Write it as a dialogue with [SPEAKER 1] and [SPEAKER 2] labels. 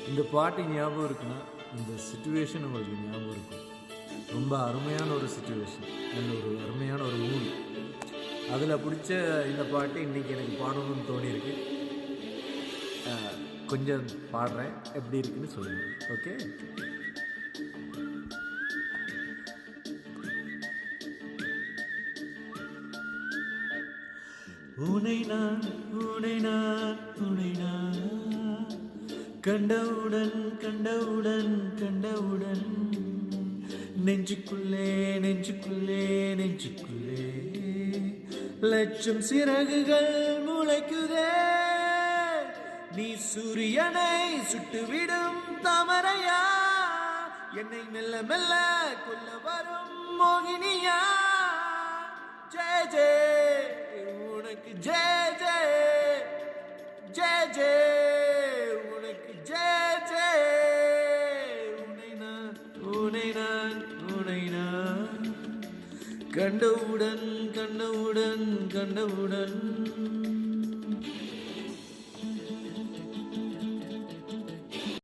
[SPEAKER 1] இந்த பாட்டு ஞாபகம் இருக்குன்னா இந்த சுச்சுவேஷன் உங்களுக்கு ஞாபகம் இருக்கும். ரொம்ப அருமையான ஒரு சுச்சுவேஷன் அண்ட் ஒரு அருமையான ஒரு மூவி. அதில் பிடிச்ச இந்த பாட்டு இன்றைக்கி எனக்கு பாடணும்னு தோணியிருக்கு. கொஞ்சம் பாடுறேன், எப்படி இருக்குன்னு சொல்லுங்கள். ஓகே. உனை நான் உனை நான் உனை நான் கண்டவுடன் கண்டவுடன் கண்டவுடன் நெஞ்சுக்குள்ளே நெஞ்சுக்குள்ளே நெஞ்சுக்குள்ளே லட்சம் சிறகுகள் முளைக்குதே. நீ சூரியனை சுட்டுவிடும் தாமரையா, என்னை மெல்ல மெல்ல கொல்ல வரும் மோகினியா. ஜெய ஜெய உனக்கு ஜெய ஜெய ஜெய ஜெய உனக்கு ஜெய ஜெய. உனை நான் உனை நான் உனை நான் கண்டவுடன் கண்டவுடன் கண்டவுடன்